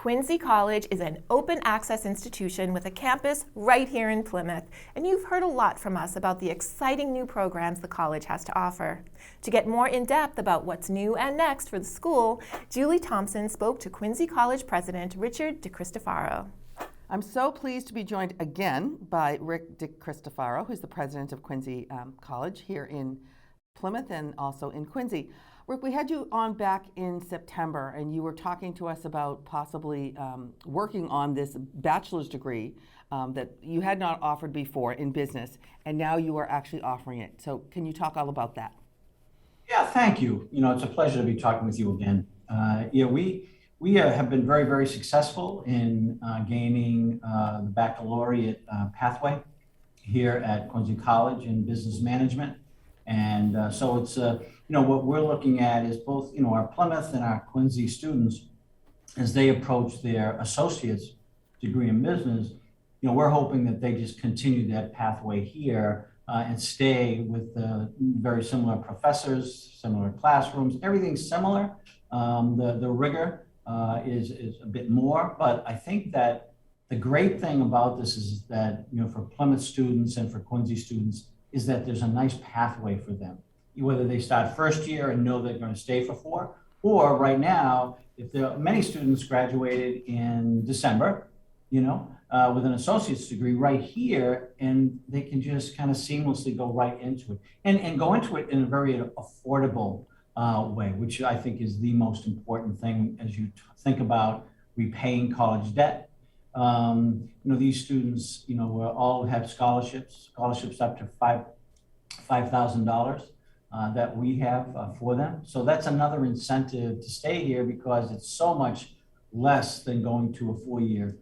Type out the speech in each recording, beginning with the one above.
Quincy College is an open access institution with a campus right here in Plymouth, and you've heard a lot from us about the exciting new programs the college has to offer. To get more in depth about what's new and next for the school, Julie Thompson spoke to Quincy College President Richard DeCristofaro. I'm so pleased to be joined again by Rick DeCristofaro, who's the president of Quincy College here in Plymouth and also in Quincy. Rick, we had you on back in September, and you were talking to us about possibly working on this bachelor's degree that you had not offered before in business, and now you are actually offering it. So can you talk all about that? Yeah, thank you. It's a pleasure to be talking with you again. We have been very, very successful in gaining the baccalaureate pathway here at Quincy College in business management. And so it's, what we're looking at is both, our Plymouth and our Quincy students, as they approach their associate's degree in business, we're hoping that they just continue that pathway here and stay with very similar professors, similar classrooms, everything's similar. The rigor is a bit more, but I think that the great thing about this is that, for Plymouth students and for Quincy students, is that there's a nice pathway for them, whether they start first year and know they're going to stay for 4, or right now, if there are many students graduated in December, with an associate's degree right here, and they can just kind of seamlessly go right into it and go into it in a very affordable way, which I think is the most important thing as you think about repaying college debt. These students, will all have scholarships up to $5,000 that we have for them. So that's another incentive to stay here because it's so much less than going to a four-year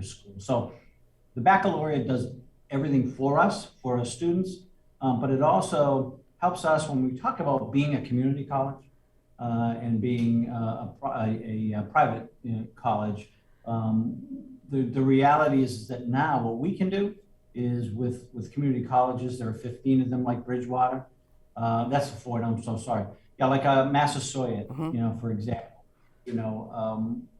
school. So the baccalaureate does everything for us, for our students, but it also helps us when we talk about being a community college and being a private college. The reality is that now what we can do is with community colleges, there are 15 of them like Bridgewater. That's a Ford, I'm so sorry. Yeah, like Massasoit, for example,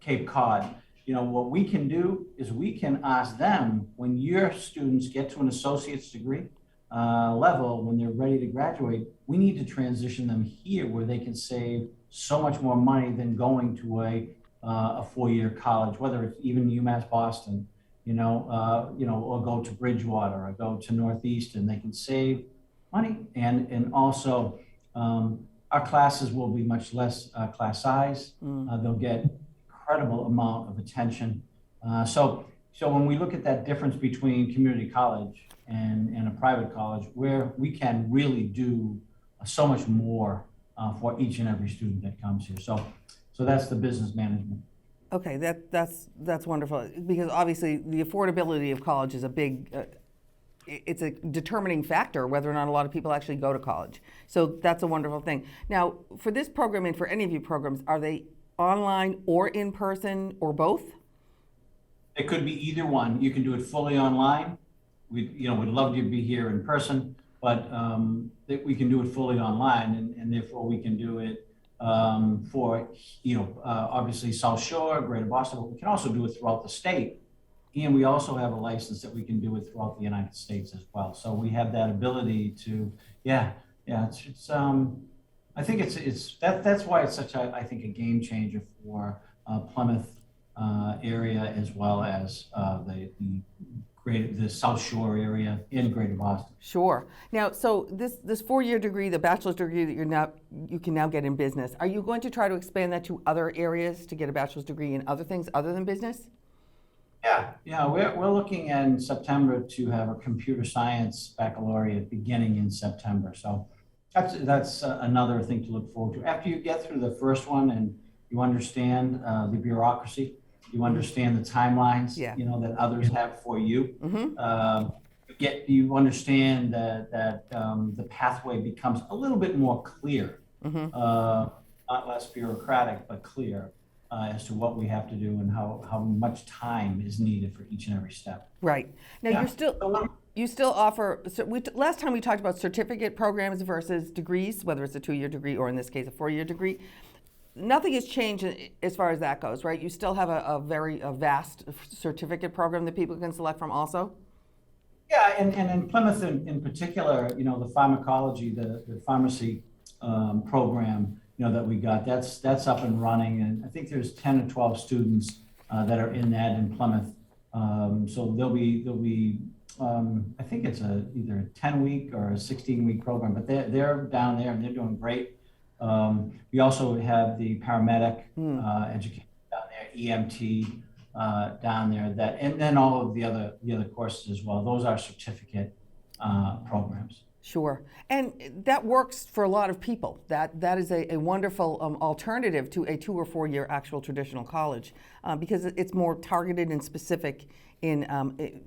Cape Cod. What we can do is we can ask them, when your students get to an associate's degree level, when they're ready to graduate, we need to transition them here where they can save so much more money than going to a 4-year college, whether it's even UMass Boston, or go to Bridgewater or go to Northeastern. They can save money, and also our classes will be much less class size. They'll get incredible amount of attention. So when we look at that difference between community college and a private college, where we can really do so much more for each and every student that comes here. So that's the business management. Okay, that's wonderful, because obviously the affordability of college is a big, it's a determining factor whether or not a lot of people actually go to college. So that's a wonderful thing. Now, for this program and for any of your programs, are they online or in person or both? It could be either one. You can do it fully online. We'd love to be here in person, but we can do it fully online, and therefore we can do it for, obviously South Shore, Greater Boston, but we can also do it throughout the state. And we also have a license that we can do it throughout the United States as well. So we have that ability to, I think that's why it's such a game changer for Plymouth area, as well as the South Shore area in Greater Boston. Sure. Now, so this 4-year degree, the bachelor's degree that you can now get in business, are you going to try to expand that to other areas to get a bachelor's degree in other things other than business? Yeah. We're looking in September to have a computer science baccalaureate beginning in September. So that's another thing to look forward to. After you get through the first one and you understand the bureaucracy, you understand the timelines, that others have for you. You understand that the pathway becomes a little bit more clear, not less bureaucratic, but clear as to what we have to do and how much time is needed for each and every step. Right. Now you still offer. So last time we talked about certificate programs versus degrees, whether it's a 2-year degree or in this case a 4-year degree. nothing has changed as far as that goes, right? You still have a very vast certificate program that people can select from also? Yeah, and in Plymouth in particular, the pharmacology, the pharmacy program, that we got, that's up and running. And I think there's 10 or 12 students that are in that in Plymouth. So there'll be I think it's either a 10-week or a 16-week program, but they're down there and they're doing great. We also have the paramedic education down there, EMT down there, and then all of the other courses as well. Those are certificate programs. Sure, and that works for a lot of people. That is a wonderful alternative to a 2 or 4 year actual traditional college because it's more targeted and specific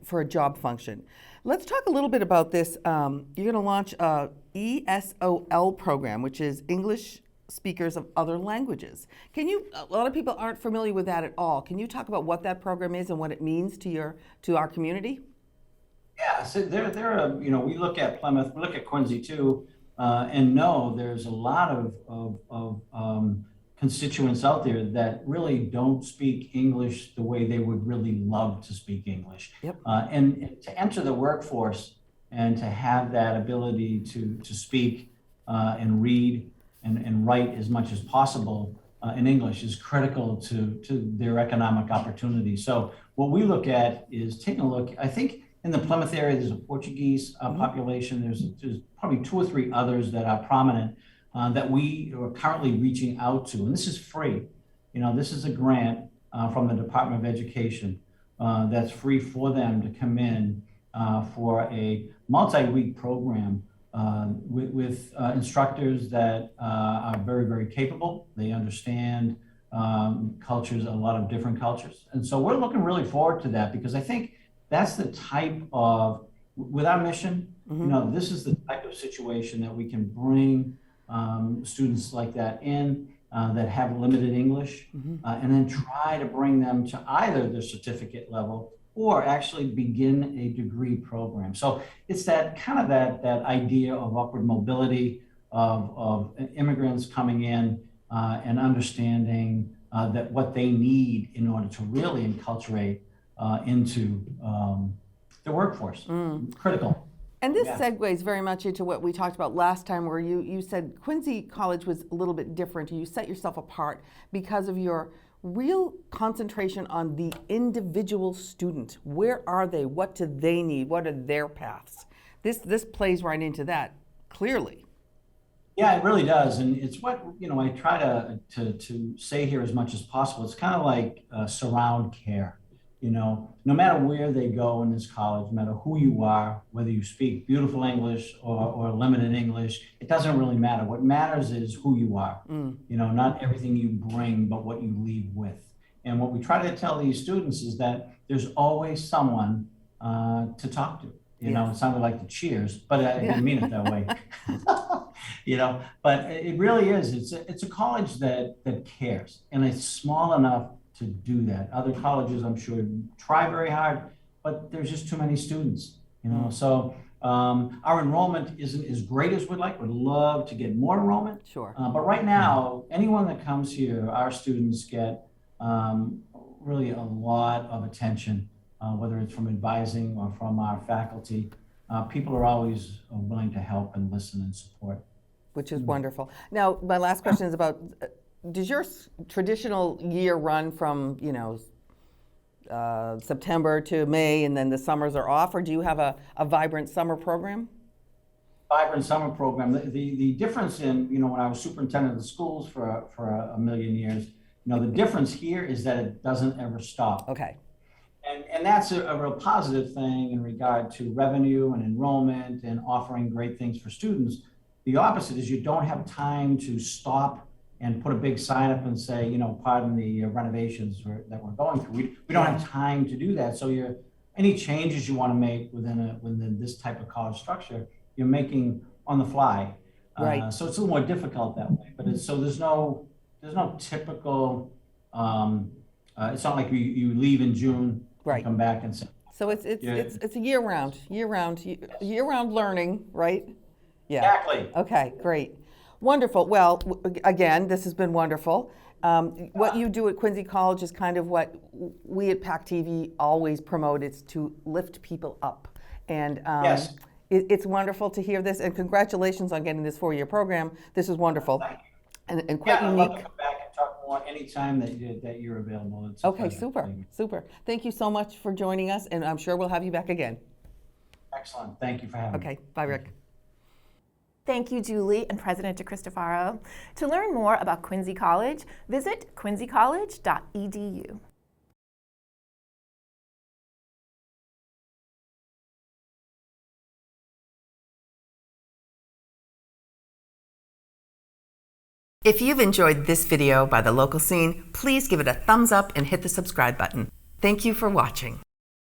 for a job function. Let's talk a little bit about this. You're going to launch a ESOL program, which is English Speakers of Other Languages. A lot of people aren't familiar with that at all. Can you talk about what that program is and what it means to our community? Yeah, so we look at Plymouth, we look at Quincy too, and know there's a lot of constituents out there that really don't speak English the way they would really love to speak English. Yep. And to enter the workforce and to have that ability to speak and read and write as much as possible in English is critical to their economic opportunity. So what we look at is taking a look, I think in the Plymouth area, there's a Portuguese population. There's probably 2 or 3 others that are prominent that we are currently reaching out to. And this is free. This is a grant from the Department of Education that's free for them to come in for a multi-week program with instructors that are very, very capable. They understand cultures, a lot of different cultures. And so we're looking really forward to that because I think that's the type of, with our mission, this is the type of situation that we can bring students like that in that have limited English and then try to bring them to either the certificate level or actually begin a degree program. So it's that kind of that idea of upward mobility of immigrants coming in and understanding that what they need in order to really enculturate into the workforce. Critical. And this segues very much into what we talked about last time, where you said Quincy College was a little bit different. You set yourself apart because of your real concentration on the individual student. Where are they? What do they need? What are their paths? This plays right into that clearly. Yeah, it really does, and it's what I try to say here as much as possible. It's kind of like surround care. No matter where they go in this college, no matter who you are, whether you speak beautiful English or limited English, it doesn't really matter. What matters is who you are. Not everything you bring, but what you leave with. And what we try to tell these students is that there's always someone to talk to. It sounded like the Cheers, but I didn't mean it that way. But it really is. It's a college that cares, and it's small enough to do that. Other colleges, I'm sure, try very hard, but there's just too many students, So our enrollment isn't as great as we'd like. We'd love to get more enrollment. Sure. But right now, anyone that comes here, our students get really a lot of attention, whether it's from advising or from our faculty. People are always willing to help and listen and support. Which is wonderful. Now, my last question is about, does your traditional year run from, September to May and then the summers are off, or do you have a vibrant summer program? Vibrant summer program. The difference in, when I was superintendent of the schools for a million years, the difference here is that it doesn't ever stop. Okay. And that's a real positive thing in regard to revenue and enrollment and offering great things for students. The opposite is you don't have time to stop and put a big sign up and say, pardon the renovations that we're going through. We don't have time to do that. So any changes you want to make within this type of college structure, you're making on the fly. Right. So it's a little more difficult that way. But there's no typical. It's not like you leave in June, right, and come back and say. So it's a year round learning, right? Yeah. Exactly. Okay, great. Wonderful. Well, again, this has been wonderful. What you do at Quincy College is kind of what we at PACTV always promote. It's to lift people up. And Yes. it's wonderful to hear this. And congratulations on getting this 4-year program. This is wonderful. Thank you. And quite I'd unique. love to come back and talk more anytime that you're available. It's a Okay, pleasure. super, super. Thank you so much for joining us, and I'm sure we'll have you back again. Excellent. Thank you for having me. Okay, bye, Rick. Thank you, Julie and President DeCristofaro. To learn more about Quincy College, visit quincycollege.edu. If you've enjoyed this video by the local scene, please give it a thumbs up and hit the subscribe button. Thank you for watching.